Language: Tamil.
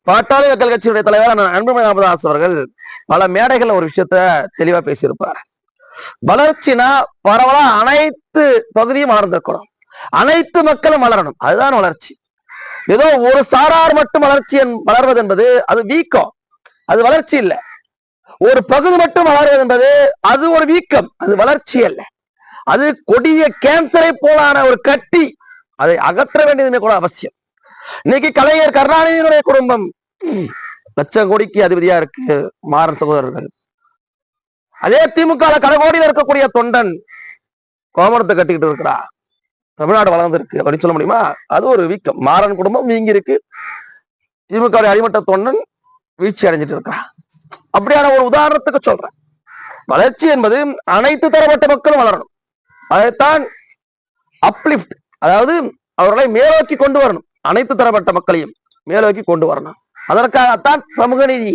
பாட்டாளி மக்கள் கட்சியுடைய தலைவர் அன்புமணி ராமதாஸ் அவர்கள் பல மேடைகள்ல ஒரு விஷயத்த தெளிவா பேசியிருப்பார். வளர்ச்சினா பரவலா அனைத்து பகுதியும் வளர்ந்திருக்கணும், அனைத்து மக்களும் வளரணும், அதுதான் வளர்ச்சி. ஏதோ ஒரு சாரார் மட்டும் வளர்வது என்பது அது வீக்கம், அது வளர்ச்சி இல்ல. ஒரு பகுதி மட்டும் வளர்வது என்பது அது ஒரு வீக்கம், அது வளர்ச்சி அல்ல. அது கொடிய கேன்சரை போலான ஒரு கட்டி, அதை அகற்ற வேண்டியது கூட அவசியம். இன்னைக்கு கலைஞர் கருணாநிதியினுடைய குடும்பம் லட்சம் கோடிக்கு அதிபதியா இருக்கு, மாறன் சகோதரர்கள். அதே திமுக கடகோடியில் இருக்கக்கூடிய தொண்டன் கோமரத்தை கட்டிக்கிட்டு இருக்கிறா. தமிழ்நாடு வளர்ந்துருக்கு அப்படின்னு சொல்ல முடியுமா? அது ஒரு வீக்கம். மாறன் குடும்பம் வீங்கி இருக்கு, திமுக அடிமட்ட தொண்டன் வீழ்ச்சி அடைஞ்சிட்டு இருக்கா. அப்படியான ஒரு உதாரணத்துக்கு சொல்றேன். வளர்ச்சி என்பது அனைத்து தரப்பட்ட மக்களும் வளரணும், அதைத்தான் அப்லிப்ட், அதாவது அவர்களை மேலோக்கி கொண்டு வரணும், அனைத்து தரப்பட்ட மக்களையும் மேலோக்கி கொண்டு வரணும். அதற்காகத்தான் சமூக நீதி